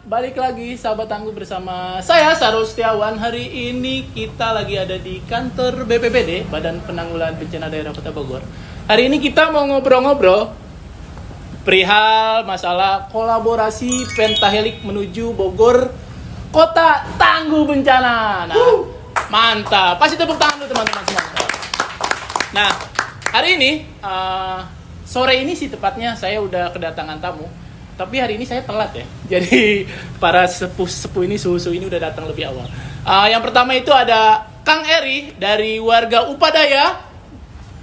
balik lagi sahabat tangguh bersama saya Sarul Setiawan. Hari ini kita lagi ada di kantor BPBD, Badan Penanggulangan Bencana Daerah Kota Bogor. Hari ini kita mau ngobrol-ngobrol perihal masalah kolaborasi pentahelik menuju Bogor, kota tangguh bencana. Nah, mantap. Pasti tepuk tangan dulu teman-teman semua. Nah, hari ini sore ini sih tepatnya saya udah kedatangan tamu. Tapi hari ini saya telat ya. Jadi para sepuh ini suhu ini udah datang lebih awal. Yang pertama itu ada Kang Eri dari warga Upadaya.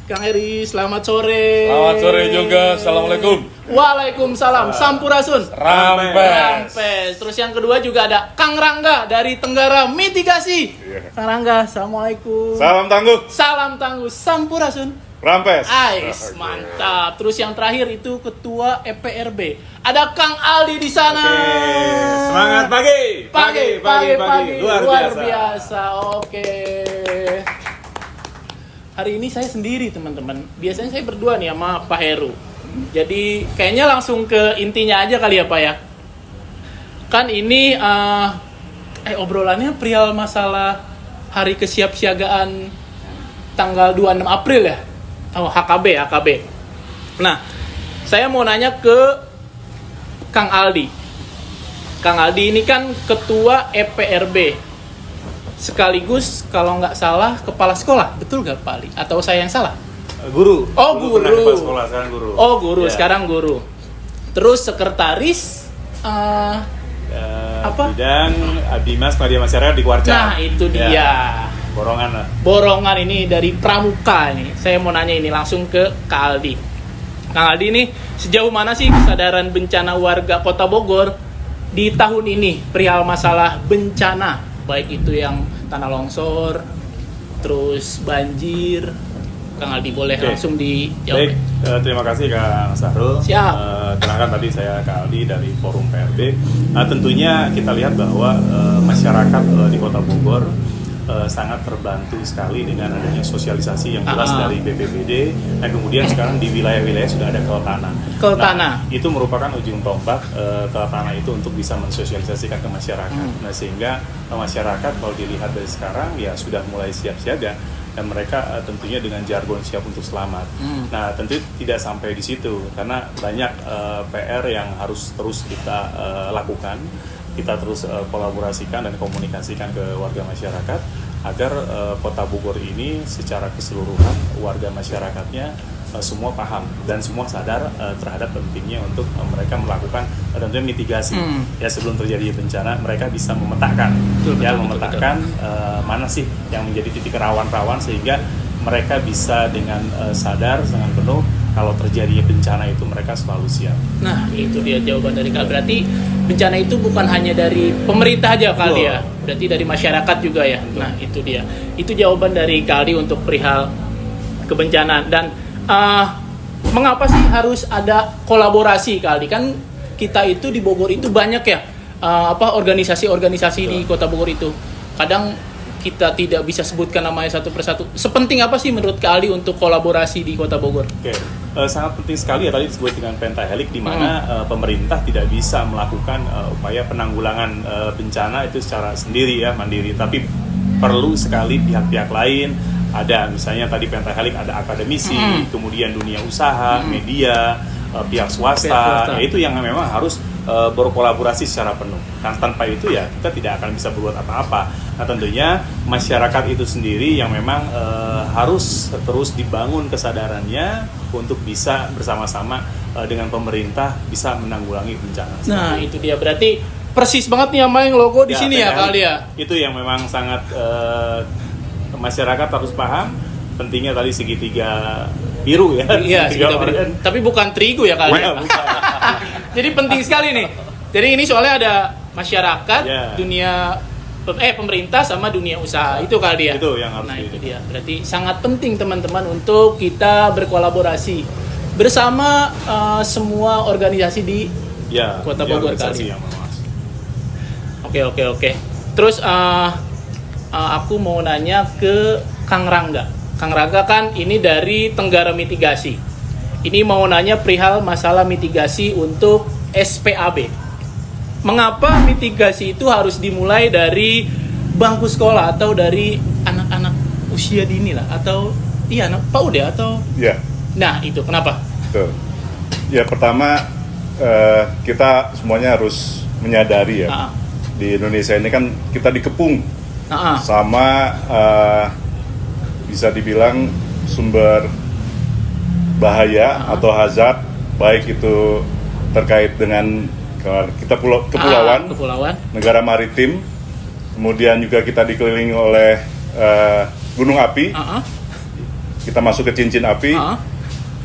Kang Eri, selamat sore. Selamat sore juga. Assalamualaikum. Waalaikumsalam. Sampurasun. Rampes. Terus yang kedua juga ada Kang Rangga dari Tenggara Mitigasi. Kang Rangga, assalamualaikum. Salam tangguh. Salam tangguh. Sampurasun. Rampes. Ais, mantap. Terus yang terakhir itu Ketua EPRB. Ada Kang Aldi di sana. Semangat pagi. Pagi. Luar biasa. Oke. Hari ini saya sendiri, teman-teman. Biasanya saya berdua nih sama Pak Heru. Jadi kayaknya langsung ke intinya aja kali ya, Pak ya. Kan ini obrolannya perihal masalah hari kesiapsiagaan tanggal 26 April ya. Oh, HKB. Nah, saya mau nanya ke Kang Aldi. Kang Aldi ini kan ketua EPRB. Sekaligus kalau nggak salah kepala sekolah. Betul nggak Pak Aldi? Atau saya yang salah? Guru. Oh, guru. Kepala sekolah, sekarang guru. Oh, guru. Ya. Sekarang guru. Terus sekretaris apa? Bidang Abdimas Media Masyarakat di Kuarca. Nah, itu dia. Ya. Borongan lah. Borongan ini dari Pramuka ini. Saya mau nanya ini langsung ke Kang Aldi. Kang Aldi ini sejauh mana sih kesadaran bencana warga Kota Bogor di tahun ini perihal masalah bencana, baik itu yang tanah longsor, terus banjir. Kang Aldi boleh langsung dijawab. Baik, terima kasih Kang Sahrul. Siap. Kenalkan tadi saya Kang Aldi dari Forum PRB. Tentunya kita lihat bahwa masyarakat di Kota Bogor sangat terbantu sekali dengan adanya sosialisasi yang jelas dari BPBD, dan kemudian sekarang di wilayah-wilayah sudah ada Keltana. Keltana. Itu merupakan ujung tombak Keltana itu untuk bisa mensosialisasikan ke masyarakat. Nah, sehingga masyarakat kalau dilihat dari sekarang ya sudah mulai siap siaga, dan mereka tentunya dengan jargon siap untuk selamat. Nah, tentu tidak sampai di situ karena banyak PR yang harus terus kita lakukan. Kita terus kolaborasikan dan komunikasikan ke warga masyarakat agar Kota Bogor ini secara keseluruhan warga masyarakatnya semua paham dan semua sadar terhadap pentingnya untuk mereka melakukan tentunya mitigasi. Ya, sebelum terjadi bencana mereka bisa memetakan betul. Mana sih yang menjadi titik rawan-rawan sehingga mereka bisa dengan sadar dengan penuh kalau terjadi bencana itu mereka selalu siap. Nah, itu dia jawaban dari Kak. Berarti bencana itu bukan hanya dari pemerintah aja kali ya. Berarti dari masyarakat juga ya. Betul. Nah, itu dia. Itu jawaban dari Kak Aldi untuk perihal kebencanaan. Dan mengapa sih harus ada kolaborasi Kak Aldi? Kan kita itu di Bogor itu banyak ya organisasi-organisasi di Kota Bogor itu. Kadang kita tidak bisa sebutkan namanya satu persatu. Sepenting apa sih menurut Kak Aldi untuk kolaborasi di Kota Bogor? Oke. Sangat penting sekali ya tadi disebut dengan pentahelik, di mana pemerintah tidak bisa melakukan upaya penanggulangan bencana itu secara sendiri ya, mandiri, tapi perlu sekali pihak-pihak lain. Ada misalnya tadi pentahelik ada akademisi, kemudian dunia usaha, media, pihak swasta. Itu yang memang harus berkolaborasi secara penuh. Dan tanpa itu ya kita tidak akan bisa berbuat apa-apa. Nah, tentunya masyarakat itu sendiri yang memang harus terus dibangun kesadarannya untuk bisa bersama-sama dengan pemerintah bisa menanggulangi bencana. Nah, itu dia. Berarti persis banget nih sama yang logo di sini ya kali ya. Itu yang memang sangat masyarakat harus paham pentingnya tadi segitiga biru ya. Iya, segitiga biru. Tapi bukan terigu ya kali ya. Jadi penting sekali nih. Jadi ini soalnya ada masyarakat, dunia pemerintah sama dunia usaha. Itu kali ya. Itu yang harus. Nah, itu dia. Berarti sangat penting teman-teman untuk kita berkolaborasi bersama semua organisasi di Kota Bogor kali. Oke. Terus aku mau nanya ke Kang Rangga. Kang Rangga kan ini dari Tenggara Mitigasi. Ini mau nanya perihal masalah mitigasi untuk SPAB. mengapa mitigasi itu harus dimulai dari bangku sekolah atau dari anak-anak usia dini lah, atau iya anak PAUD ya, atau Ya, nah itu kenapa? betul. Ya pertama kita semuanya harus menyadari ya, Ah. di Indonesia ini kan kita dikepung Ah, ah. sama bisa dibilang sumber bahaya atau hazard, baik itu terkait dengan kita kepulauan, Kepulauan. negara maritim, kemudian juga kita dikelilingi oleh gunung api, Ah, ah. kita masuk ke cincin api, Ah, ah.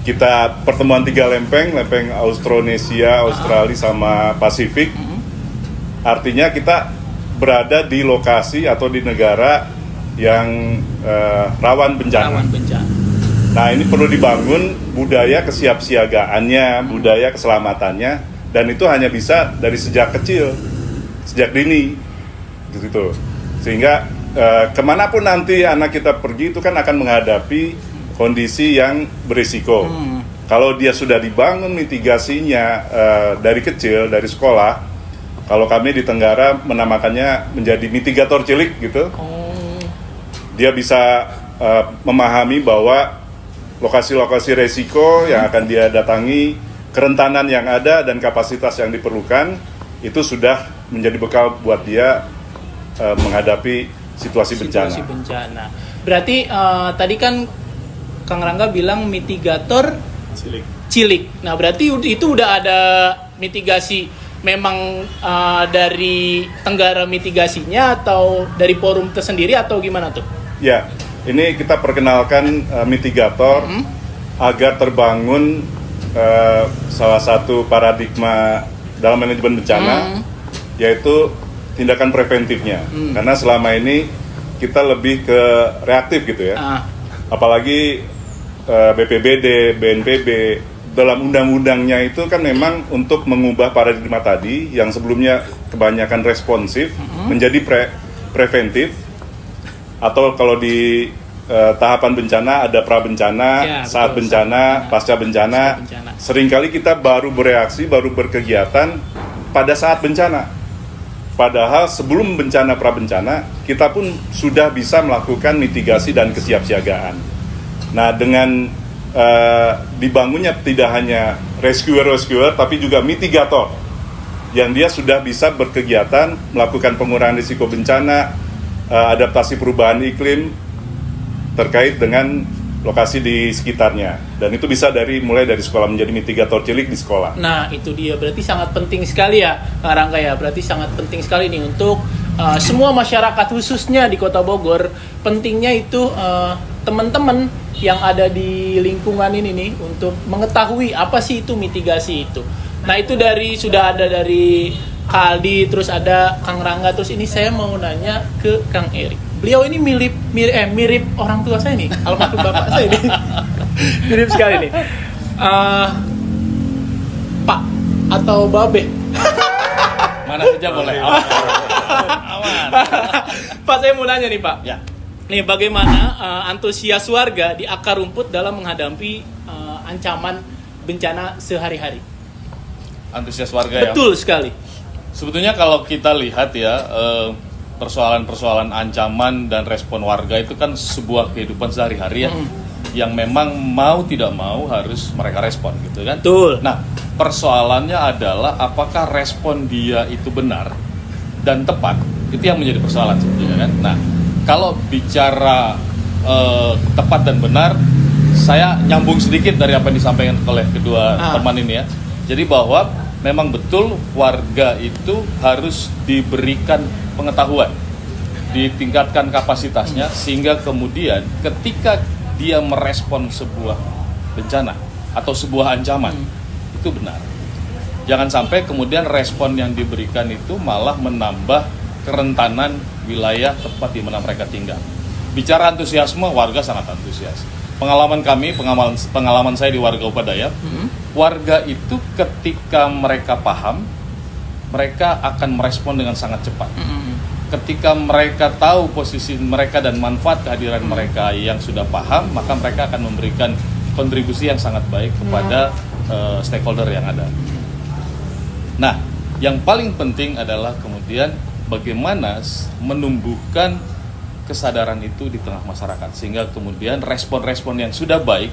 kita pertemuan 3 lempeng Austronesia, Australia sama Pasifik. Artinya kita berada di lokasi atau di negara yang rawan bencana. Rawan bencana. Nah, ini perlu dibangun budaya kesiapsiagaannya, budaya keselamatannya, dan itu hanya bisa dari sejak kecil, sejak dini, gitu. Sehingga kemanapun nanti anak kita pergi itu kan akan menghadapi kondisi yang berisiko. Kalau dia sudah dibangun mitigasinya dari kecil, dari sekolah, kalau kami di Tenggara menamakannya menjadi mitigator cilik gitu. Dia bisa memahami bahwa lokasi-lokasi resiko yang akan dia datangi, kerentanan yang ada dan kapasitas yang diperlukan itu sudah menjadi bekal buat dia menghadapi situasi bencana. Situasi bencana. Berarti tadi kan Kang Rangga bilang mitigator cilik. Nah, berarti itu udah ada mitigasi memang dari Tenggara mitigasinya atau dari forum tersendiri atau gimana tuh? Ya, ini kita perkenalkan mitigator agar terbangun salah satu paradigma dalam manajemen bencana, yaitu tindakan preventifnya. Karena selama ini kita lebih ke reaktif gitu ya. Apalagi BPBD, BNPB, dalam undang-undangnya itu kan memang untuk mengubah paradigma tadi yang sebelumnya kebanyakan responsif menjadi preventif, atau kalau di tahapan bencana ada pra-bencana, Ya, saat betul, bencana, pasca bencana. Seringkali kita baru bereaksi, baru berkegiatan pada saat bencana. Padahal sebelum bencana pra-bencana, kita pun sudah bisa melakukan mitigasi dan kesiapsiagaan. Nah, dengan dibangunnya tidak hanya rescuer, tapi juga mitigator, yang dia sudah bisa berkegiatan, melakukan pengurangan risiko bencana, adaptasi perubahan iklim, terkait dengan lokasi di sekitarnya. Dan itu bisa mulai dari sekolah, menjadi mitigator cilik di sekolah. Nah, itu dia, berarti sangat penting sekali ya Kang Rangga ya. Berarti sangat penting sekali nih untuk semua masyarakat khususnya di Kota Bogor. Pentingnya itu teman-teman yang ada di lingkungan ini nih untuk mengetahui apa sih itu mitigasi itu. Nah, itu sudah ada dari Kaldi, terus ada Kang Rangga, terus ini saya mau nanya ke Kang Erik. Beliau ini mirip orang tua saya nih, almarhum bapak saya nih. Mirip sekali nih. Pak atau Babe? Mana saja boleh. Aman. Pak, saya mau nanya nih Pak. Ya. Nih, bagaimana antusias warga di akar rumput dalam menghadapi ancaman bencana sehari-hari? Antusias warga ya. Betul sekali. Sebetulnya kalau kita lihat ya, persoalan-persoalan ancaman dan respon warga itu kan sebuah kehidupan sehari-hari ya, yang memang mau tidak mau harus mereka respon gitu kan. Betul. Nah, persoalannya adalah apakah respon dia itu benar dan tepat, itu yang menjadi persoalan sebetulnya kan. Nah, kalau bicara tepat dan benar, saya nyambung sedikit dari apa yang disampaikan oleh kedua teman ini ya. Jadi bahwa memang betul warga itu harus diberikan pengetahuan, ditingkatkan kapasitasnya, sehingga kemudian ketika dia merespon sebuah bencana atau sebuah ancaman, itu benar. Jangan sampai kemudian respon yang diberikan itu malah menambah kerentanan wilayah tempat di mana mereka tinggal. Bicara antusiasme, warga sangat antusias. Pengalaman saya di warga Upadaya, warga itu ketika mereka paham, mereka akan merespon dengan sangat cepat. Ketika mereka tahu posisi mereka dan manfaat kehadiran mereka yang sudah paham, maka mereka akan memberikan kontribusi yang sangat baik kepada stakeholder yang ada. Nah, Yang paling penting adalah kemudian bagaimana menumbuhkan kesadaran itu di tengah masyarakat, sehingga kemudian respon-respon yang sudah baik,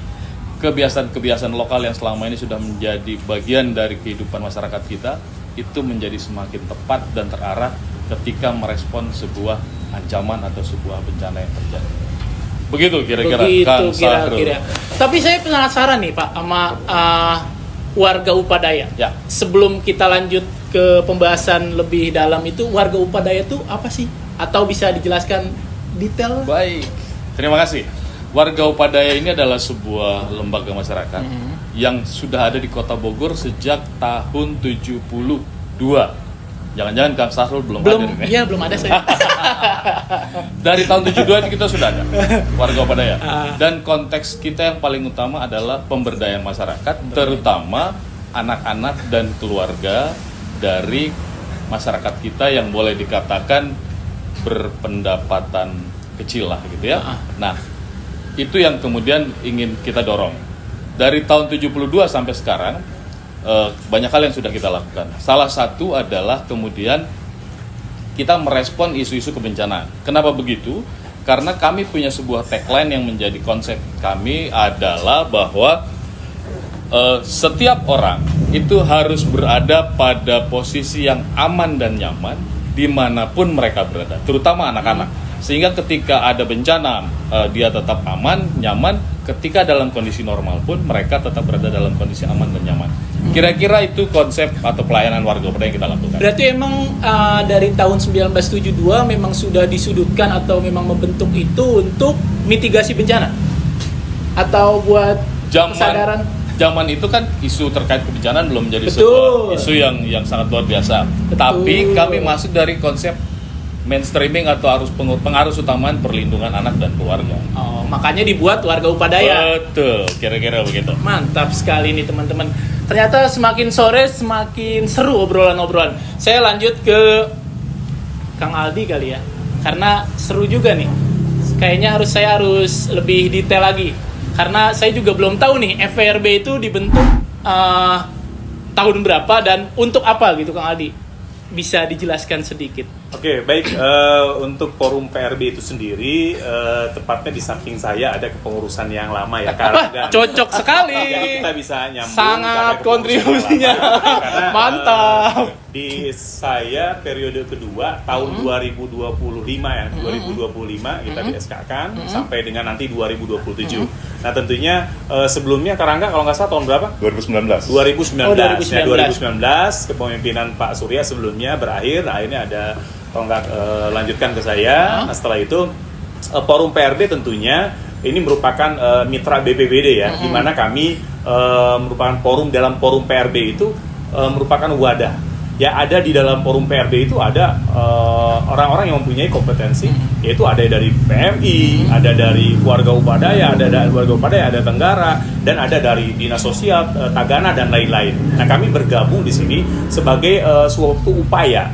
kebiasaan-kebiasaan lokal yang selama ini sudah menjadi bagian dari kehidupan masyarakat kita, itu menjadi semakin tepat dan terarah ketika merespon sebuah ancaman atau sebuah bencana yang terjadi. Begitu kira-kira Kang Sahrul. Tapi saya penasaran nih Pak sama warga Upadaya. Ya. Sebelum kita lanjut ke pembahasan lebih dalam itu, warga Upadaya itu apa sih? Atau bisa dijelaskan detail? Baik, terima kasih. Warga Upadaya ini adalah sebuah lembaga masyarakat yang sudah ada di Kota Bogor sejak tahun 72. Jangan-jangan Kang Sahrul belum hadir ini. Iya, belum ada saya. Dari tahun 72 kita sudah ada warga Upadaya. Dan konteks kita yang paling utama adalah pemberdayaan masyarakat, terutama anak-anak dan keluarga dari masyarakat kita yang boleh dikatakan berpendapatan kecil lah gitu ya. Nah, itu yang kemudian ingin kita dorong. Dari tahun 72 sampai sekarang banyak hal yang sudah kita lakukan. Salah satu adalah kemudian kita merespon isu-isu kebencanaan. Kenapa begitu? Karena kami punya sebuah tagline yang menjadi konsep kami adalah bahwa setiap orang itu harus berada pada posisi yang aman dan nyaman dimanapun mereka berada, terutama anak-anak. Sehingga ketika ada bencana, dia tetap aman, nyaman. Ketika dalam kondisi normal pun mereka tetap berada dalam kondisi aman dan nyaman. Kira-kira itu konsep atau pelayanan warga Upadaya yang kita lakukan. Berarti emang dari tahun 1972 memang sudah disudutkan atau memang membentuk itu untuk mitigasi bencana? Atau buat kesadaran? Zaman itu kan isu terkait kebencanaan belum menjadi Betul. sebuah isu yang sangat luar biasa. Betul. Tapi kami masuk dari konsep mainstreaming atau pengarus utamaan perlindungan anak dan keluarga. Oh, makanya dibuat warga Upadaya. Betul, kira-kira begitu. Mantap sekali nih teman-teman. Ternyata semakin sore semakin seru obrolan-obrolan. Saya lanjut ke Kang Aldi kali ya. Karena seru juga nih. Kayaknya saya harus lebih detail lagi. Karena saya juga belum tahu nih FVRB itu dibentuk tahun berapa dan untuk apa gitu Kang Aldi. Bisa dijelaskan sedikit. Oke, baik. Untuk forum PRB itu sendiri, tepatnya di samping saya ada kepengurusan yang lama ya. Karena Cocok sekali. jadi kita bisa nyambung. Sangat karena kepengurusan kontribusinya. yang lama. Karena, Mantap. Di saya periode kedua tahun 2025 ya, 2025 kita di SK-kan sampai dengan nanti 2027. Nah tentunya sebelumnya Karangga kalau nggak salah tahun berapa? 2019. 2019. Oh, 2019. Ya, 2019 kepemimpinan Pak Surya sebelumnya berakhir. Nah, ini ada tonggak lanjutkan ke saya. Nah, setelah itu forum PRB tentunya ini merupakan mitra BPBD ya, di mana kami merupakan forum dalam forum PRB itu merupakan wadah. Ya ada di dalam forum PRB itu ada orang-orang yang mempunyai kompetensi, yaitu ada dari PMI, ada dari warga Upadaya, ada dari warga Upadaya, ada Tenggara, dan ada dari Dinas Sosial, Tagana dan lain-lain. Nah kami bergabung di sini sebagai suatu upaya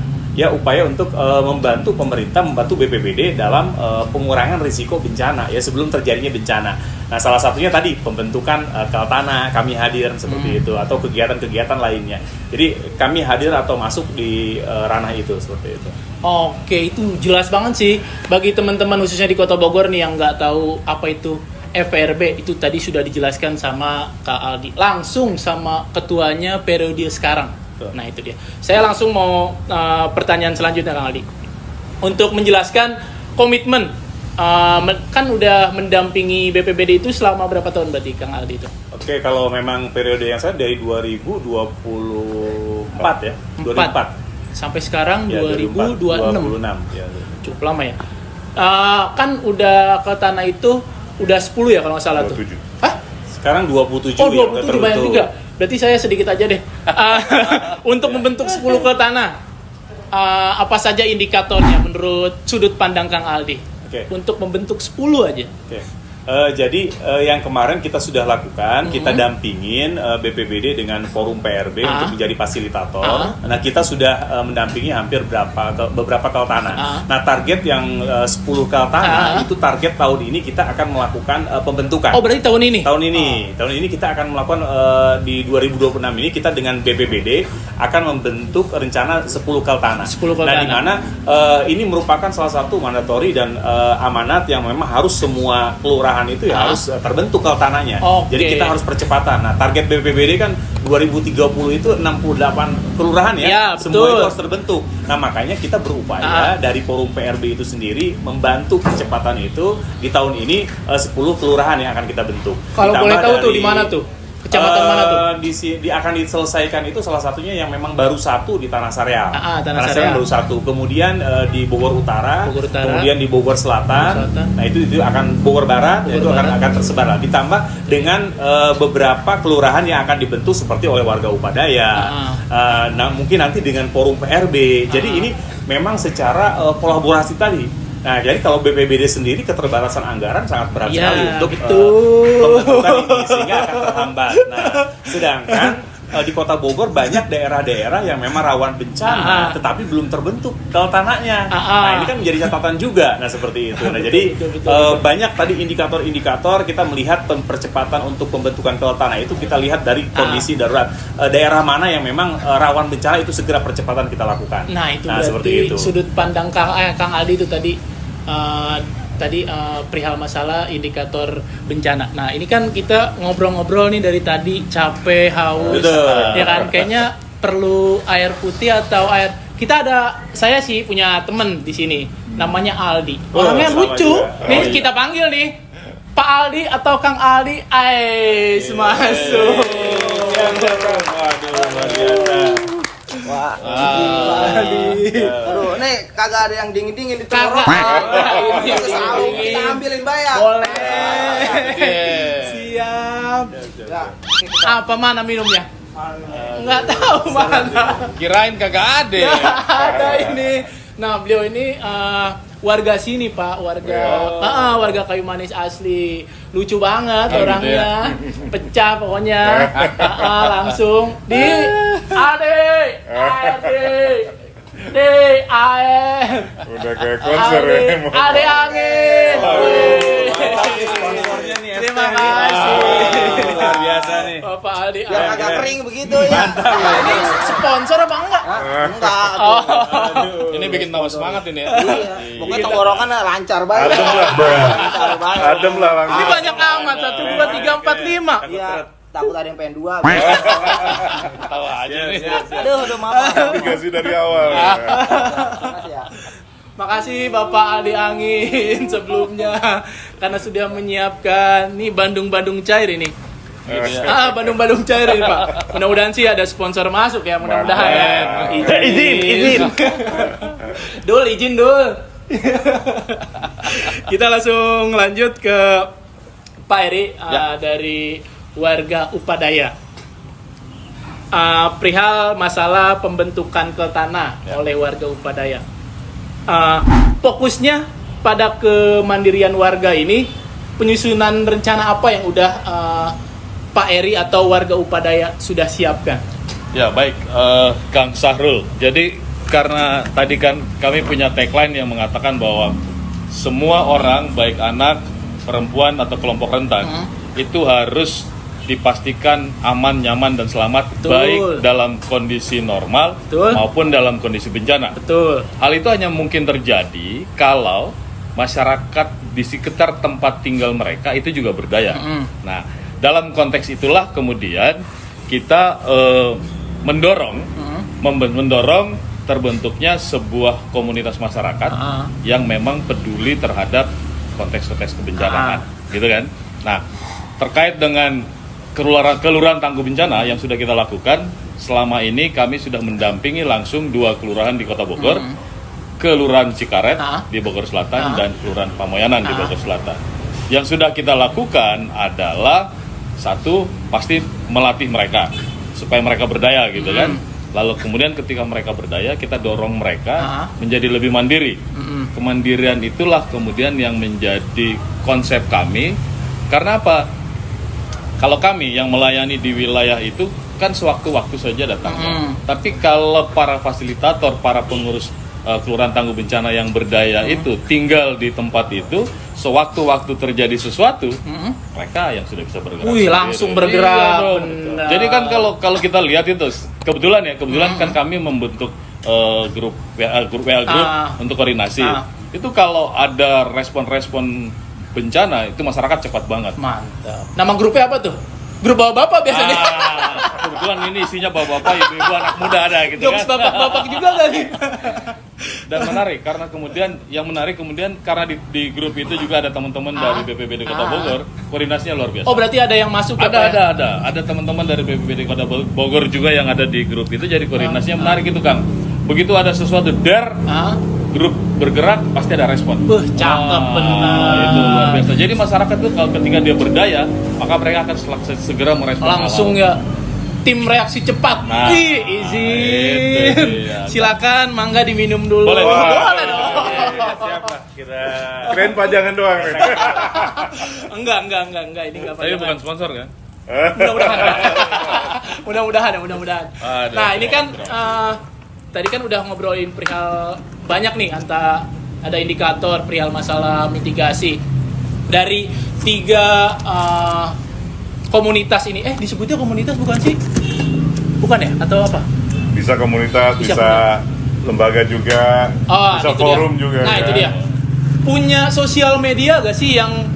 untuk membantu pemerintah, membantu BPBD dalam pengurangan risiko bencana ya sebelum terjadinya bencana. Nah salah satunya tadi pembentukan Kaltana kami hadir seperti itu atau kegiatan-kegiatan lainnya. Jadi kami hadir atau masuk di ranah itu seperti itu. Oke, itu jelas banget sih bagi teman-teman khususnya di Kota Bogor nih yang nggak tahu apa itu FVRB, itu tadi sudah dijelaskan sama Kak Aldi langsung sama ketuanya periode sekarang. Nah itu dia. Saya langsung mau pertanyaan selanjutnya Kang Aldi. Untuk menjelaskan komitmen, kan udah mendampingi BPBD itu selama berapa tahun berarti Kang Aldi itu? Oke, kalau memang periode yang saya dari 2024 ya, 2004 sampai sekarang ya, 2026. Ya. Cukup lama ya. Kan udah ke tanah itu udah 10 ya kalau nggak salah 27. tuh. Hah? Sekarang 27 Oh, ya, 27 banyak juga. Berarti saya sedikit aja deh. Untuk membentuk 10 ke tanah, apa saja indikatornya menurut sudut pandang Kang Aldi? Oke. Untuk membentuk 10 aja. Oke. Jadi yang kemarin kita sudah lakukan, kita dampingin BPBD dengan Forum PRB untuk menjadi fasilitator. Nah, kita sudah mendampingi hampir beberapa kal tanah. Nah, target yang 10 kal tanah itu target tahun ini kita akan melakukan pembentukan. Oh, berarti tahun ini? Tahun ini kita akan melakukan di 2026 ini kita dengan BPBD akan membentuk rencana 10 kal tanah. 10 kal nah, tanah. di mana ini merupakan salah satu mandatori dan amanat yang memang harus semua kelurahan itu ya harus terbentuk kal tanahnya. Jadi kita harus percepatan. Nah, target BPBD kan 2030 itu 68 kelurahan ya, semua itu harus terbentuk. Nah, makanya kita berupaya dari Forum PRB itu sendiri membantu percepatan itu di tahun ini 10 kelurahan yang akan kita bentuk. Kalau boleh tahu tuh di mana tuh? Kecamatan mana tuh? Akan diselesaikan itu salah satunya yang memang baru satu di Tanah Sareal. Tanah Sareal baru satu. Kemudian di Bogor Utara, kemudian di Bogor Selatan. Nah, itu akan Bogor Barat, akan tersebar lah. Ditambah dengan beberapa kelurahan yang akan dibentuk seperti oleh warga Upadaya. Nah, mungkin nanti dengan Forum PRB. Jadi ini memang secara kolaborasi tadi. Nah, jadi kalau BPBD sendiri keterbatasan anggaran sangat berat sekali untuk pembentukan ini, sehingga akan terhambat. Nah, sedangkan di Kota Bogor banyak daerah-daerah yang memang rawan bencana, tetapi belum terbentuk kal tanahnya. Nah, ini kan menjadi catatan juga. Nah, seperti itu. Nah, jadi banyak tadi indikator-indikator kita melihat percepatan untuk pembentukan kal tanah itu kita lihat dari kondisi darurat. Daerah mana yang memang rawan bencana itu segera percepatan kita lakukan. Nah, itu seperti berarti itu. sudut pandang Kang Aldi itu tadi. Perihal masalah indikator bencana. Nah, ini kan kita ngobrol-ngobrol nih dari tadi, capek, haus, ya kan? Kayaknya perlu air putih atau air. Saya sih punya temen di sini, namanya Aldi. Orangnya lucu. Nih kita panggil nih, Pak Aldi atau Kang Aldi. Masuk. Waduh, luar biasa. Wah, aduh, nih kagak ada yang dingin-dingin di Kagak ada ini kita ambilin bayar. Boleh. Siap. Apa mana minumnya? Enggak tahu mana. Kirain kagak ada. Ada ini. Nah, beliau ini warga sini, Pak, warga Kayu Manis asli. Lucu banget orangnya. Pecah pokoknya. Langsung di air. Udah kayak konser ya. Ade angin. Terima kasih. Luar biasa nih. Bapak Aldi. Biar agak kering begitu ya. Ini sponsor apa enggak? Enggak. Ini bikin tambah semangat ini ya. Iya. Pokoknya tenggorokan lancar banget. Adem lah, Lancar banget. Adem lah langsung. Ini banyak amat. 1, 2, 3, 4, 5. Iya. Takut ada yang pengen 2. Tahu aja nih. Aduh, maaf. Dikasih dari awal. Makasih ya. Makasih Bapak Aldi Angin sebelumnya karena sudah menyiapkan nih Bandung cair ini. Bandung cair ini, Pak. Mudah-mudahan sih ada sponsor masuk ya, mudah-mudahan. Izin. Dul, izin Dul. Kita langsung lanjut ke Pak Eri dari warga Upadaya. Perihal masalah pembentukan kal tanah oleh warga Upadaya. Fokusnya pada kemandirian warga ini, penyusunan rencana apa yang udah Pak Eri atau warga Upadaya sudah siapkan? Ya baik, Kang Sahrul. Jadi karena tadi kan kami punya tagline yang mengatakan bahwa semua orang, baik anak, perempuan atau kelompok rentan, itu harus dipastikan aman, nyaman, dan selamat. Betul. Baik dalam kondisi normal maupun dalam kondisi bencana. Betul. Hal itu hanya mungkin terjadi kalau masyarakat di sekitar tempat tinggal mereka itu juga berdaya. Nah, dalam konteks itulah kemudian kita mendorong terbentuknya sebuah komunitas masyarakat yang memang peduli terhadap konteks-konteks kebencanaan, gitu kan? Nah, terkait dengan kelurahan tangguh bencana yang sudah kita lakukan selama ini, kami sudah mendampingi langsung 2 kelurahan di Kota Bogor, Kelurahan Cikaret di Bogor Selatan dan Kelurahan Pamoyanan di Bogor Selatan. Yang sudah kita lakukan adalah satu, pasti melatih mereka supaya mereka berdaya, gitu kan. Lalu kemudian ketika mereka berdaya, kita dorong mereka menjadi lebih mandiri. Kemandirian itulah kemudian yang menjadi konsep kami Karena apa? Kalau kami yang melayani di wilayah itu kan sewaktu-waktu saja datangnya. Tapi kalau para fasilitator, para pengurus Kelurahan Tangguh Bencana yang berdaya itu tinggal di tempat itu, sewaktu-waktu terjadi sesuatu, mereka yang sudah bisa bergerak. Wih, langsung bergerak. Iya dong. Benar. Jadi kan kalau kita lihat itu kebetulan kan kami membentuk grup WA grup untuk koordinasi. Itu kalau ada respon-respon bencana itu masyarakat cepat banget. Mantap. Nama grupnya apa tuh? Grup bapak-bapak biasanya. Kebetulan ini isinya bapak-bapak, ibu-ibu, anak muda ada gitu Jokes kan. bapak-bapak juga gak nih? Dan menarik karena kemudian karena di grup itu juga ada teman-teman dari BPBD Kota Bogor, koordinasinya luar biasa. Oh, berarti ada yang masuk ya, Pak, ya? Ada teman-teman dari BPBD Kota Bogor juga yang ada di grup itu, jadi koordinasinya menarik itu, Kang. Begitu ada sesuatu grup bergerak pasti ada respon. Cakep benar. Itu luar biasa. Jadi masyarakat tuh kalau ketika dia berdaya, maka mereka akan segera merespon. Langsung ya. Tim reaksi cepat. Nah, izin. itu dia. Silakan, mangga diminum dulu. Boleh. Boleh dong. Siap lah kita. Keren pajangan doang. Enggak. Ini enggak Tapi bukan sponsor kan? Mudah-mudahan. Ada. Nah, ini kan tadi kan udah ngobrolin perihal banyak nih, ada indikator perihal masalah mitigasi dari 3 komunitas ini. Disebutnya komunitas bukan sih? Bukan ya? Atau apa? Bisa komunitas, Bisa bisa lembaga juga, bisa itu forum dia. juga. Nah, kan? itu dia. Punya sosial media gak sih yang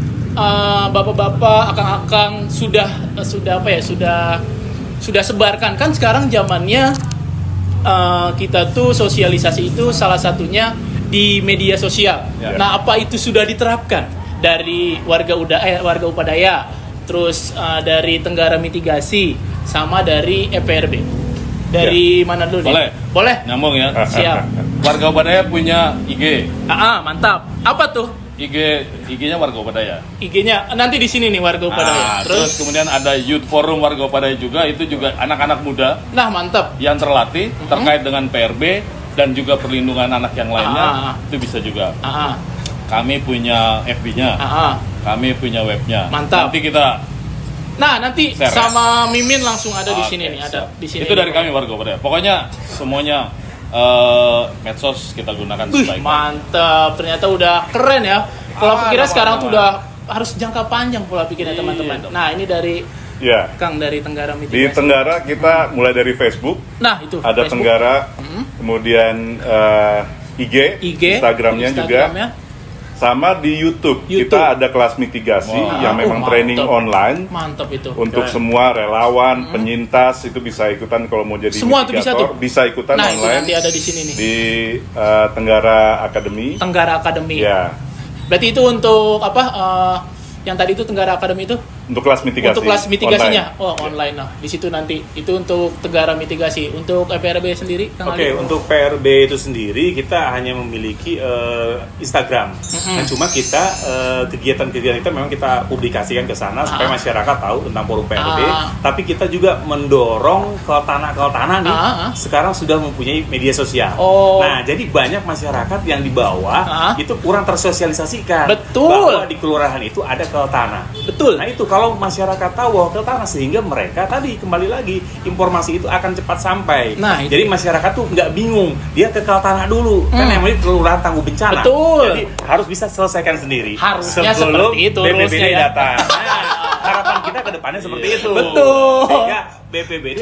bapak-bapak, akang-akang sudah sebarkan? Kan sekarang zamannya kita tuh sosialisasi itu salah satunya di media sosial. Ya. Nah, apa itu sudah diterapkan dari warga Upadaya, terus dari Tenggara Mitigasi, sama dari EPRB? Dari mana dulu nih? Boleh? Nyambung ya. Siap. Warga Upadaya punya IG. Mantap. Apa tuh? IG-nya Warga Upadaya. IG-nya nanti di sini nih, Warga Upadaya. Terus kemudian ada Youth Forum Warga Upadaya juga, itu juga anak-anak muda Nah, mantap. yang terlatih terkait dengan PRB dan juga perlindungan anak yang lainnya, itu bisa juga. Kami punya FB-nya, kami punya webnya. Mantap. Nanti kita nanti share, sama Mimin langsung ada di Oke, sini nih, ada siap. di sini. Itu dari kami Warga Upadaya. Pokoknya semuanya medsos kita gunakan Wih, sebaik. mantap. Ternyata udah keren ya. Pola pikirnya sekarang tuh udah harus jangka panjang pola pikirnya, Iya, teman-teman. dong. Nah, ini dari Ya. Kang dari Tenggara Di Mitigasi. Tenggara kita mulai dari Facebook, Nah, itu ada Facebook. Tenggara, kemudian IG, Instagramnya juga, sama di YouTube. Kita ada kelas mitigasi yang memang mantap. training online. Mantap itu. Untuk semua relawan, penyintas itu bisa ikutan kalau mau jadi Semua tuh bisa mitigator, tuh. bisa ikutan Nah, itu online nanti ada di sini nih. di Tenggara Academy. Tenggara Academy. Ya, Berarti itu untuk apa? Yang tadi itu Tenggara Academy itu? untuk kelas mitigasi. Untuk kelas mitigasinya, online. online. Nah, di situ nanti itu untuk Tenggara Mitigasi. Untuk EPRB sendiri, Kang Oke, Ali? untuk PRB itu sendiri kita hanya memiliki Instagram. Dan cuma kita kegiatan-kegiatan kita memang kita publikasikan ke sana supaya masyarakat tahu tentang forum PRB. Tapi kita juga mendorong ke tanah nih. Sekarang sudah mempunyai media sosial. Oh. Nah, jadi banyak masyarakat yang di bawah itu kurang tersosialisasikan. Betul. Bahwa di kelurahan itu ada kel tanah. Betul. Nah, itu kalau masyarakat tahu bahwa kel tanah, sehingga mereka tadi kembali lagi informasi itu akan cepat sampai. Nah, itu. Jadi masyarakat tuh nggak bingung, dia ke kel tanah dulu. Kan yang namanya kelurahan tangguh bencana. Betul. Jadi harus bisa selesaikan sendiri. Harusnya sebelum seperti itu BPBD rulesnya ya. datang. Nah, harapan kita ke depannya seperti itu. Betul. Sehingga BPBD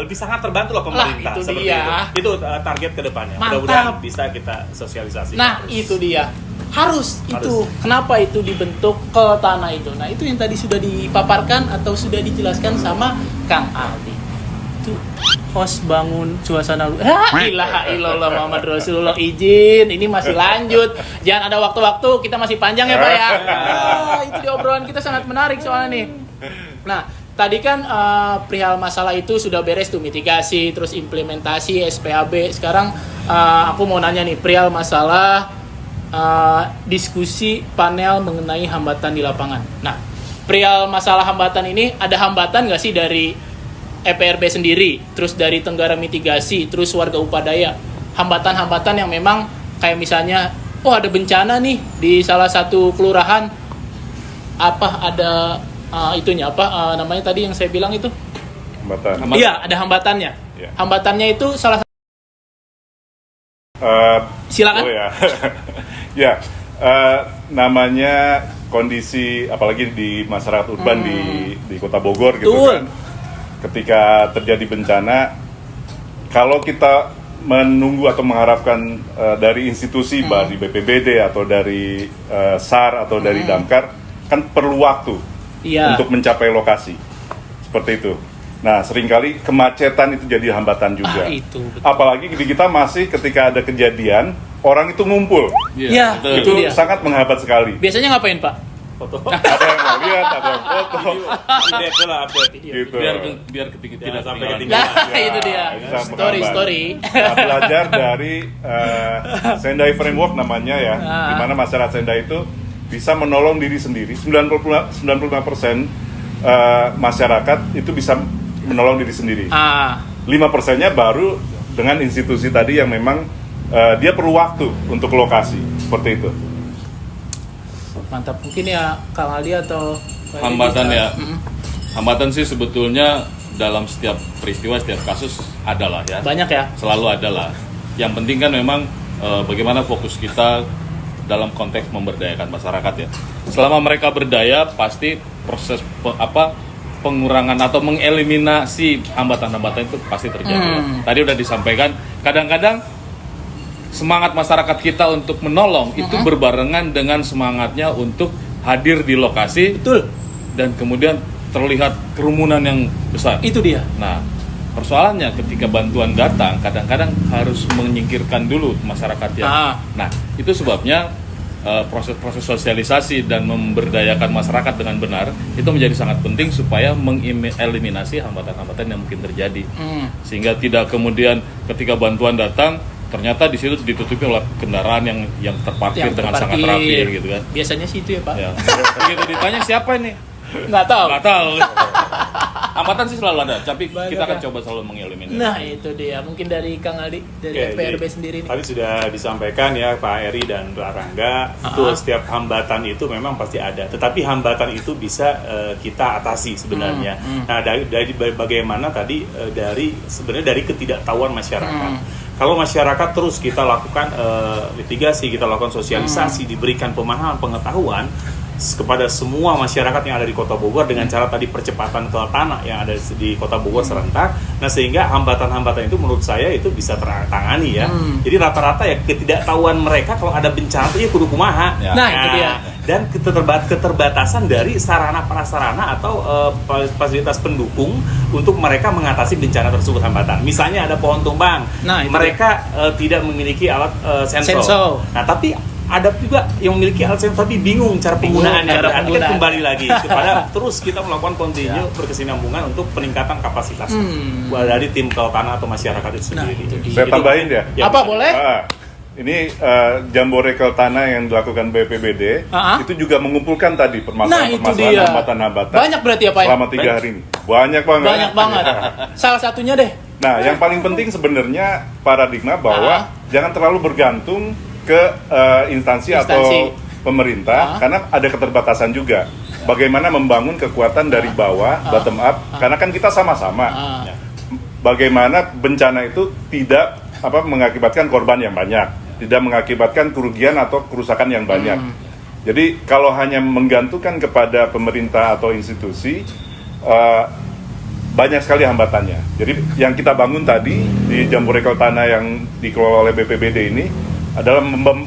lebih sangat terbantu loh pemerintah. Nah, itu seperti dia. itu. Itu target ke depannya. Mantap. Mudah-mudahan bisa kita sosialisasi. Nah, itu dia. Harus itu. Kenapa itu dibentuk ke tanah itu? Nah, itu yang tadi sudah dipaparkan atau sudah dijelaskan sama Kang Aldi. Itu host bangun suasana lu. Ilaha illallah Muhammad Rasulullah, izin. Ini masih lanjut. Jangan ada waktu-waktu, kita masih panjang ya, Pak ya. Itu di obrolan kita sangat menarik soalnya nih. Nah, tadi kan perihal masalah itu sudah beres tuh, mitigasi, terus implementasi SPAB. Sekarang aku mau nanya nih perihal masalah diskusi panel mengenai hambatan di lapangan. Nah, perihal masalah hambatan ini, ada hambatan nggak sih dari EPRB sendiri, terus dari Tenggara Mitigasi, terus warga Upadaya? Hambatan-hambatan yang memang kayak misalnya, ada bencana nih di salah satu kelurahan, apa ada itunya apa namanya tadi yang saya bilang itu? Hambatan. Iya, ada hambatannya. Iya. Hambatannya itu salah satu. Silakan. Oh ya, ya namanya kondisi apalagi di masyarakat urban di Kota Bogor gitu Betul. kan. Ketika terjadi bencana, kalau kita menunggu atau mengharapkan dari institusi dari BPBD atau dari SAR atau dari Damkar kan perlu waktu Iya. untuk mencapai lokasi seperti itu. Nah, seringkali kemacetan itu jadi hambatan juga. Itu, betul. Apalagi di kita masih ketika ada kejadian, orang itu ngumpul. Iya, betul. Itu dia. sangat menghambat sekali. Biasanya ngapain, Pak? Ada yang mau lihat, ada yang foto, Ide itu lah update. gitu. biar ketika Jangan tidak sampai ketinggalan. Nah, Ya, itu dia. itu sangat Story. menghambat. Nah, belajar dari Sendai Framework namanya ya, di mana masyarakat Sendai itu bisa menolong diri sendiri. 95% masyarakat itu bisa menolong diri sendiri. 5%-nya baru dengan institusi tadi yang memang dia perlu waktu untuk lokasi, seperti itu. Mantap. Mungkin ya Kang Aldi atau Pak Edi Hambatan bisa- ya. Hambatan sih sebetulnya dalam setiap peristiwa, setiap kasus adalah ya. Banyak ya. Selalu adalah. Yang penting kan memang bagaimana fokus kita dalam konteks memberdayakan masyarakat ya. Selama mereka berdaya, pasti proses pengurangan atau mengeliminasi hambatan-hambatan itu pasti terjadi. Tadi udah disampaikan, kadang-kadang semangat masyarakat kita untuk menolong itu berbarengan dengan semangatnya untuk hadir di lokasi Betul. dan kemudian terlihat kerumunan yang besar. Itu dia. Nah, persoalannya ketika bantuan datang, kadang-kadang harus menyingkirkan dulu masyarakat yang. Nah, itu sebabnya proses-proses sosialisasi dan memberdayakan masyarakat dengan benar itu menjadi sangat penting supaya mengeliminasi hambatan-hambatan yang mungkin terjadi. Sehingga tidak kemudian ketika bantuan datang ternyata di situ ditutupi oleh kendaraan yang terparkir Yang dengan sangat terparkir. rapi gitu kan. Biasanya sih itu ya, Pak. Ya. Begitu ditanya siapa ini? Nggak tahu. Nggak tahu. Hambatan sih selalu ada, tapi Banyak kita akan ya. coba selalu mengeliminasi. Nah, itu dia. Mungkin dari Kang Aldi, dari Oke, PRB jadi sendiri nih. Tadi sudah disampaikan ya Pak Eri dan Pak Rangga, itu setiap hambatan itu memang pasti ada. Tetapi hambatan itu bisa kita atasi sebenarnya. Nah, dari bagaimana tadi sebenarnya dari ketidaktahuan masyarakat. Kalau masyarakat terus kita lakukan litigasi, kita lakukan sosialisasi, diberikan pemahaman, pengetahuan kepada semua masyarakat yang ada di Kota Bogor dengan cara tadi percepatan ke tanah yang ada di Kota Bogor serentak. Nah, sehingga hambatan-hambatan itu menurut saya itu bisa tertangani ya. Jadi rata-rata ya ketidaktahuan mereka kalau ada bencana itu ya kudu kumaha. Ya. Nah, itu dia. Dan keterbatasan dari sarana prasarana atau fasilitas pendukung untuk mereka mengatasi bencana tersebut hambatan. Misalnya ada pohon tumbang, Nah, itu mereka tidak memiliki alat sensor. Sensor. Nah, tapi ada juga yang memiliki alat sensor tapi bingung cara penggunaannya. Cara Berarti kan penggunaan. kembali lagi kepada terus kita melakukan continue berkesinambungan untuk peningkatan kapasitas dari tim tanah atau masyarakat itu Nah, sendiri. itu dia. Saya tambahin ya. Ya, Apa bisa. boleh? Ini Jambore Keltana yang dilakukan BPBD itu juga mengumpulkan tadi Nah, itu permasalahan-permasalahan dia. hambatan-hambatan Banyak berarti ya, Pak ya? selama 3 hari ini. Banyak banget. Banyak banget. Salah satunya deh. Nah, yang paling penting sebenarnya paradigma bahwa jangan terlalu bergantung ke instansi atau pemerintah karena ada keterbatasan juga. Bagaimana membangun kekuatan dari bawah, bottom up, karena kan kita sama-sama. Bagaimana bencana itu tidak mengakibatkan korban yang banyak, tidak mengakibatkan kerugian atau kerusakan yang banyak. Jadi kalau hanya menggantungkan kepada pemerintah atau institusi, banyak sekali hambatannya. Jadi yang kita bangun tadi di Jambore Keltana yang dikelola oleh BPBD ini adalah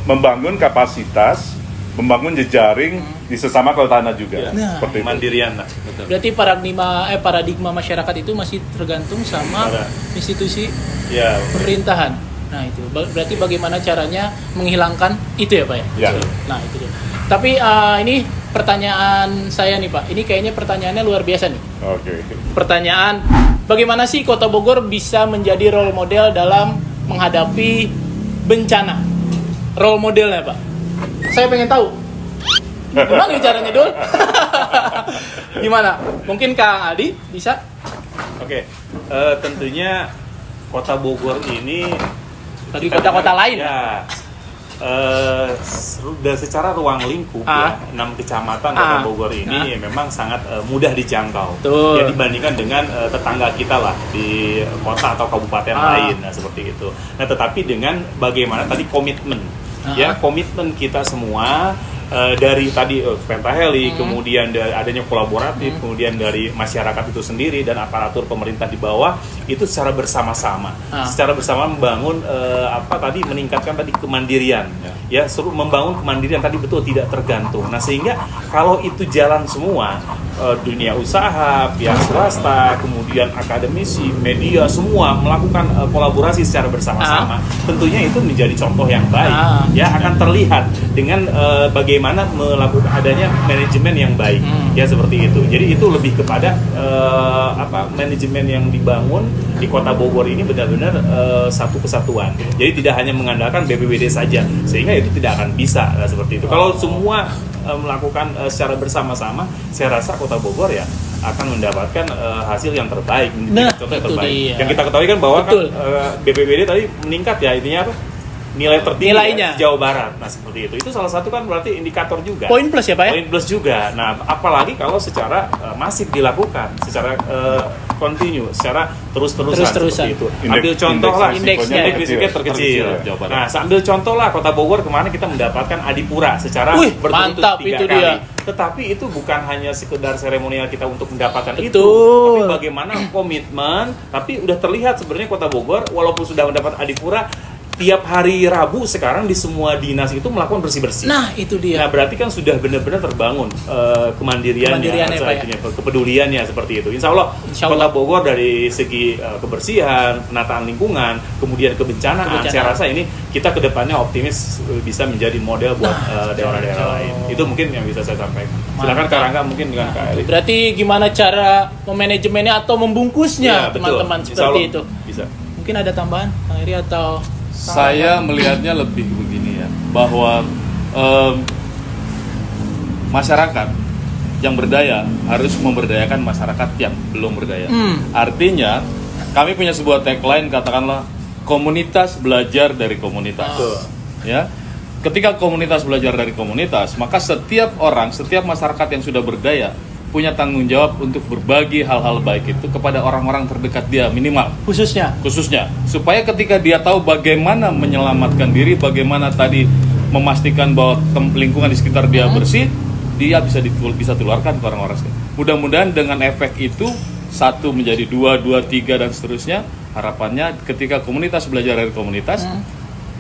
membangun kapasitas, membangun jejaring di sesama Keltana juga. Nah. Seperti itu. Mandirian lah. Berarti paradigma masyarakat itu masih tergantung sama institusi Ya. pemerintahan. Nah, itu berarti bagaimana caranya menghilangkan itu ya, Pak ya? Ya. Nah, itu dia. Tapi ini pertanyaan saya nih, Pak. Ini kayaknya pertanyaannya luar biasa nih. Oke. Pertanyaan, bagaimana sih Kota Bogor bisa menjadi role model dalam menghadapi bencana? Role modelnya, Pak. Saya pengen tahu. Gimana nih caranya, Dul? Gimana? Mungkin Kang Aldi bisa? Oke. Tentunya Kota Bogor ini Bagi kota-kota lain. ya Sudah secara ruang lingkup ya, 6 kecamatan Kota Bogor ini ya memang sangat mudah dijangkau. Betul. Ya dibandingkan dengan tetangga kita lah di kota atau kabupaten lain, nah seperti itu. Nah tetapi dengan bagaimana tadi komitmen, ya komitmen kita semua. Dari tadi Pentaheli, kemudian adanya kolaboratif, kemudian dari masyarakat itu sendiri dan aparatur pemerintah di bawah itu secara bersama-sama, membangun meningkatkan tadi kemandirian, ya seluruh membangun kemandirian tadi betul tidak tergantung. Nah sehingga kalau itu jalan semua, dunia usaha, pihak swasta, kemudian akademisi, media semua melakukan kolaborasi secara bersama-sama, tentunya itu menjadi contoh yang baik, ya akan terlihat dengan bagaimana melakukan adanya manajemen yang baik, ya seperti itu. Jadi itu lebih kepada manajemen yang dibangun di Kota Bogor ini benar-benar satu kesatuan. Jadi tidak hanya mengandalkan BPBD saja, sehingga itu tidak akan bisa seperti itu. Kalau semua melakukan secara bersama-sama, saya rasa Kota Bogor ya akan mendapatkan hasil yang terbaik, contoh yang terbaik. Dia. Yang kita ketahui kan bahwa BPBD tadi meningkat ya, intinya apa? Nilai tertinggi Nilainya. di Jawa Barat. Nah seperti itu. Itu salah satu kan berarti indikator juga. Poin plus ya Pak ya? Poin plus juga. Nah apalagi kalau secara masif dilakukan, secara continue, secara terus-terusan seperti itu. Ambil contoh lah, indeksnya risiknya terkecil. Jawa Barat. Nah sambil contoh lah Kota Bogor kemarin kita mendapatkan Adipura secara berturut-turut mantap 3 itu kali. dia. Tetapi itu bukan hanya sekedar seremonial kita untuk mendapatkan itu, Betul. tapi bagaimana komitmen. Tapi udah terlihat sebenarnya Kota Bogor walaupun sudah mendapat Adipura, tiap hari Rabu sekarang di semua dinas itu melakukan bersih-bersih. Nah, itu dia. Nah, berarti kan sudah benar-benar terbangun kemandiriannya, Pak, ya? kepeduliannya seperti itu. Insya Allah Kota Bogor dari segi kebersihan, penataan lingkungan, kemudian kebencanaan, saya rasa ini kita kedepannya optimis bisa menjadi model buat daerah-daerah lain. Itu mungkin yang bisa saya sampaikan. Silakan Kak Rangga mungkin dengan Kak Eli. Berarti gimana cara memanajemennya atau membungkusnya, Ya, betul. teman-teman Insya seperti Allah itu? Bisa. Mungkin ada tambahan, Kang Eri atau Saya melihatnya lebih begini ya, bahwa masyarakat yang berdaya harus memberdayakan masyarakat yang belum berdaya. Artinya, kami punya sebuah tagline, katakanlah komunitas belajar dari komunitas. Ya, ketika komunitas belajar dari komunitas, maka setiap orang, setiap masyarakat yang sudah berdaya punya tanggung jawab untuk berbagi hal-hal baik itu kepada orang-orang terdekat dia minimal. khususnya? Supaya ketika dia tahu bagaimana menyelamatkan diri, bagaimana tadi memastikan bahwa lingkungan di sekitar dia bersih, dia bisa tularkan ke orang-orang sekitar. Mudah-mudahan dengan efek itu 1 menjadi 2, 2, 3 dan seterusnya, harapannya ketika komunitas belajar dari komunitas,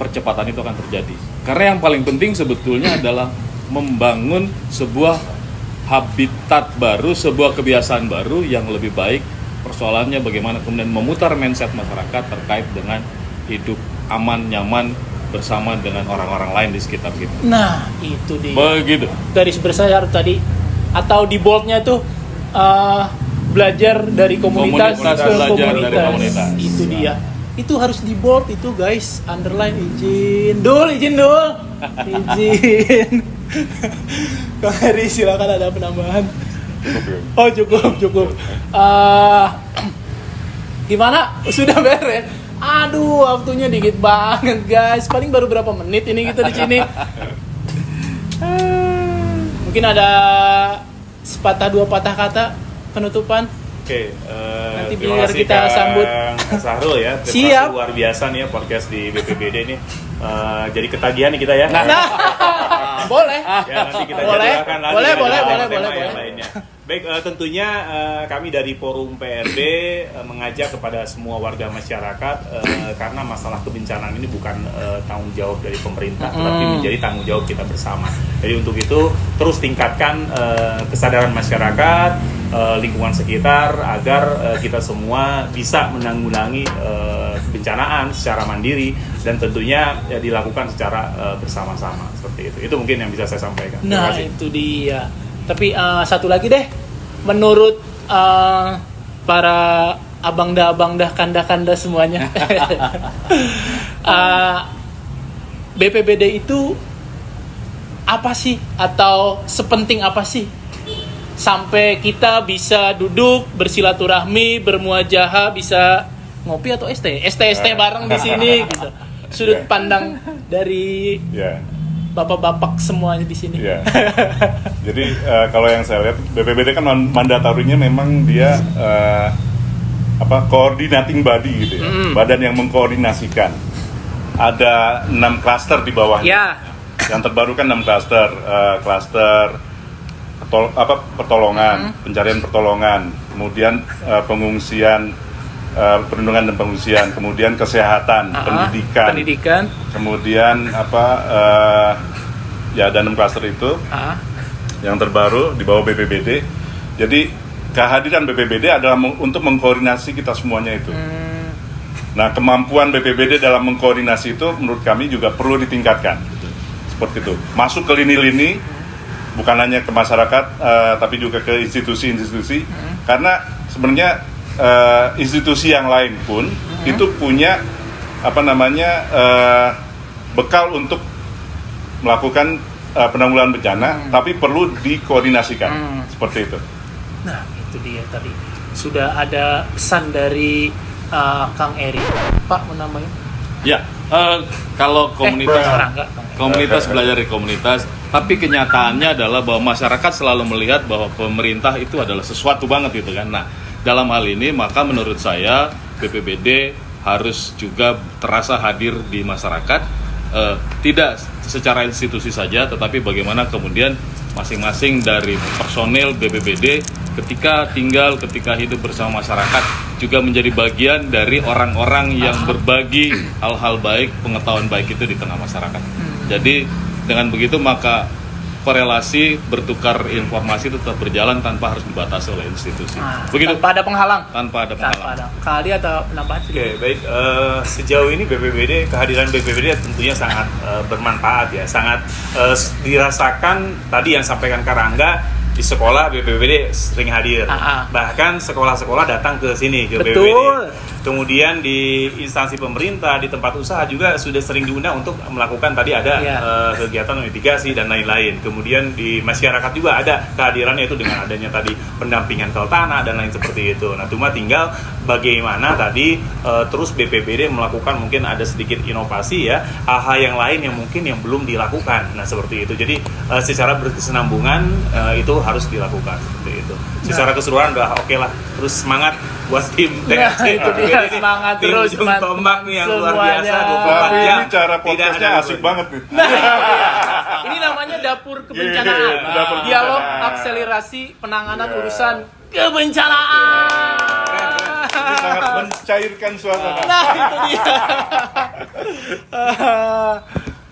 percepatan itu akan terjadi. Karena yang paling penting sebetulnya adalah membangun sebuah habitat baru, sebuah kebiasaan baru yang lebih baik. Persoalannya bagaimana kemudian memutar mindset masyarakat terkait dengan hidup aman, nyaman bersama dengan orang-orang lain di sekitar kita. Nah, itu dia. Begitu. Garis besar tadi atau di boldnya tuh belajar dari komunitas, Komunitas ke belajar dari komunitas. Itu dia. Itu harus di bold itu guys, underline. Izin dul. Kang Heri silakan, ada penambahan. Oh cukup. Gimana? Sudah beres? Aduh, waktunya dikit banget guys. Paling baru berapa menit ini kita di sini. Mungkin ada sepatah dua patah kata penutupan. Oke, Nanti terima biar kasih kita Kang sambut. Sahrul ya. Terima Siap. kasih luar biasa nih ya podcast di BPBD ini. Jadi ketagihan nih kita ya. Boleh. Ya nanti kita Boleh. jadwalkan lagi Boleh, ya, boleh, tema-tema boleh, yang boleh. lainnya. Baik, tentunya kami dari Forum PRB mengajak kepada semua warga masyarakat karena masalah kebencanaan ini bukan tanggung jawab dari pemerintah, tetapi menjadi tanggung jawab kita bersama. Jadi untuk itu terus tingkatkan kesadaran masyarakat, lingkungan sekitar agar kita semua bisa menanggulangi kebencanaan secara mandiri dan tentunya dilakukan secara bersama-sama seperti itu. Itu mungkin yang bisa saya sampaikan. Terima Nah, kasih. itu dia. Tapi satu lagi deh, menurut para abangda kanda semuanya, BPBD itu apa sih, atau sepenting apa sih sampai kita bisa duduk bersilaturahmi, bermuajahah, bisa ngopi atau ST bareng di sini gitu. sudut Ya. pandang dari Ya. bapak-bapak semuanya di sini. Iya. Jadi kalau yang saya lihat BPBD kan mandatorinya memang dia coordinating body gitu ya. Badan yang mengkoordinasikan. Ada 6 klaster di bawahnya. Ya. Yang terbaru kan 6 klaster, klaster pertolongan, pencarian pertolongan, kemudian pengungsian, perlindungan dan pengungsian, kemudian kesehatan, pendidikan, kemudian ya ada 6 klaster itu yang terbaru di bawah BPBD. Jadi kehadiran BPBD adalah untuk mengkoordinasi kita semuanya itu. Nah, kemampuan BPBD dalam mengkoordinasi itu menurut kami juga perlu ditingkatkan. Seperti itu. Masuk ke lini-lini, bukan hanya ke masyarakat, tapi juga ke institusi-institusi. Karena sebenarnya institusi yang lain pun itu punya bekal untuk melakukan penanggulangan bencana, tapi perlu dikoordinasikan. Seperti itu. Nah, itu dia tadi. Sudah ada pesan dari Kang Eri. Pak, mau nambahin? Ya, kalau komunitas orang enggak, Kang Eri. komunitas belajar dari komunitas, tapi kenyataannya adalah bahwa masyarakat selalu melihat bahwa pemerintah itu adalah sesuatu banget gitu kan. Nah, dalam hal ini maka menurut saya BPBD harus juga terasa hadir di masyarakat, tidak secara institusi saja, tetapi bagaimana kemudian masing-masing dari personel BPBD ketika hidup bersama masyarakat juga menjadi bagian dari orang-orang yang berbagi hal-hal baik, pengetahuan baik itu di tengah masyarakat. Jadi dengan begitu maka korelasi bertukar informasi itu tetap berjalan tanpa harus dibatasi oleh institusi. Begitu. Tanpa ada penghalang. Tanpa ada penghalang. Kali atau penambahan? Oke, baik. Sejauh ini kehadiran BPBD tentunya sangat bermanfaat ya, sangat dirasakan tadi yang sampaikan Karangga. Di sekolah BPBD sering hadir, bahkan sekolah-sekolah datang ke sini ke Betul. BPBD. Kemudian di instansi pemerintah, di tempat usaha juga sudah sering diundang untuk melakukan tadi ada kegiatan mitigasi dan lain-lain. Kemudian di masyarakat juga ada kehadirannya itu dengan adanya tadi pendampingan tanah dan lain seperti itu. Nah, cuma tinggal bagaimana tadi terus BPBD melakukan mungkin ada sedikit inovasi ya, hal-hal yang lain yang mungkin yang belum dilakukan. Nah, seperti itu. Jadi secara berkesinambungan itu harus dilakukan seperti itu. Secara keseluruhan udah oke lah. Terus semangat buat tim TNC. Itu dia, semangat tim terus, ujung tombak nih yang luar biasa. semuanya. 24 Tapi jam. ini cara Tidak podcastnya ada asik turun. banget nih. Ini namanya dapur kebencanaan. Iya, dapur Dialog kebencanaan. akselerasi penanganan Iya. urusan kebencanaan. Ini sangat mencairkan suasana. Nah, itu dia.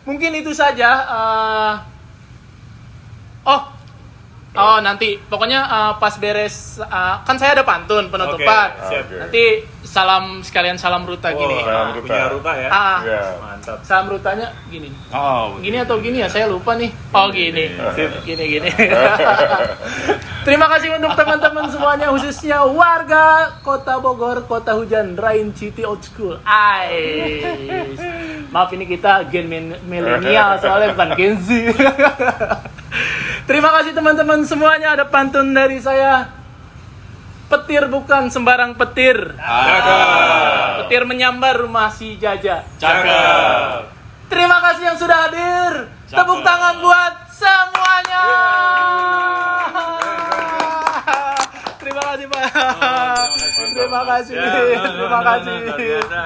Mungkin itu saja. Oh, nanti pokoknya pas beres kan saya ada pantun penutupan. Oke, siap. Nanti salam ruta gini. Salam ruta. Punya ruta ya. Iya. Mantap. Salam rutanya gini. Oh, Gini atau gini ya? Saya lupa nih. Oh, gini. Sip. Gini. Terima kasih untuk teman-teman semuanya, khususnya warga Kota Bogor, Kota Hujan, Rain City Old School. Maaf, ini kita gen milenial soalnya bukan Gen Z. Terima kasih teman-teman semuanya. Ada pantun dari saya. Petir bukan sembarang petir. Petir menyambar rumah si Jaja. cakep. Terima kasih yang sudah hadir. Tepuk tangan buat semuanya. Terima kasih Pak. Terima kasih. Ya, Terima kasih. luar biasa.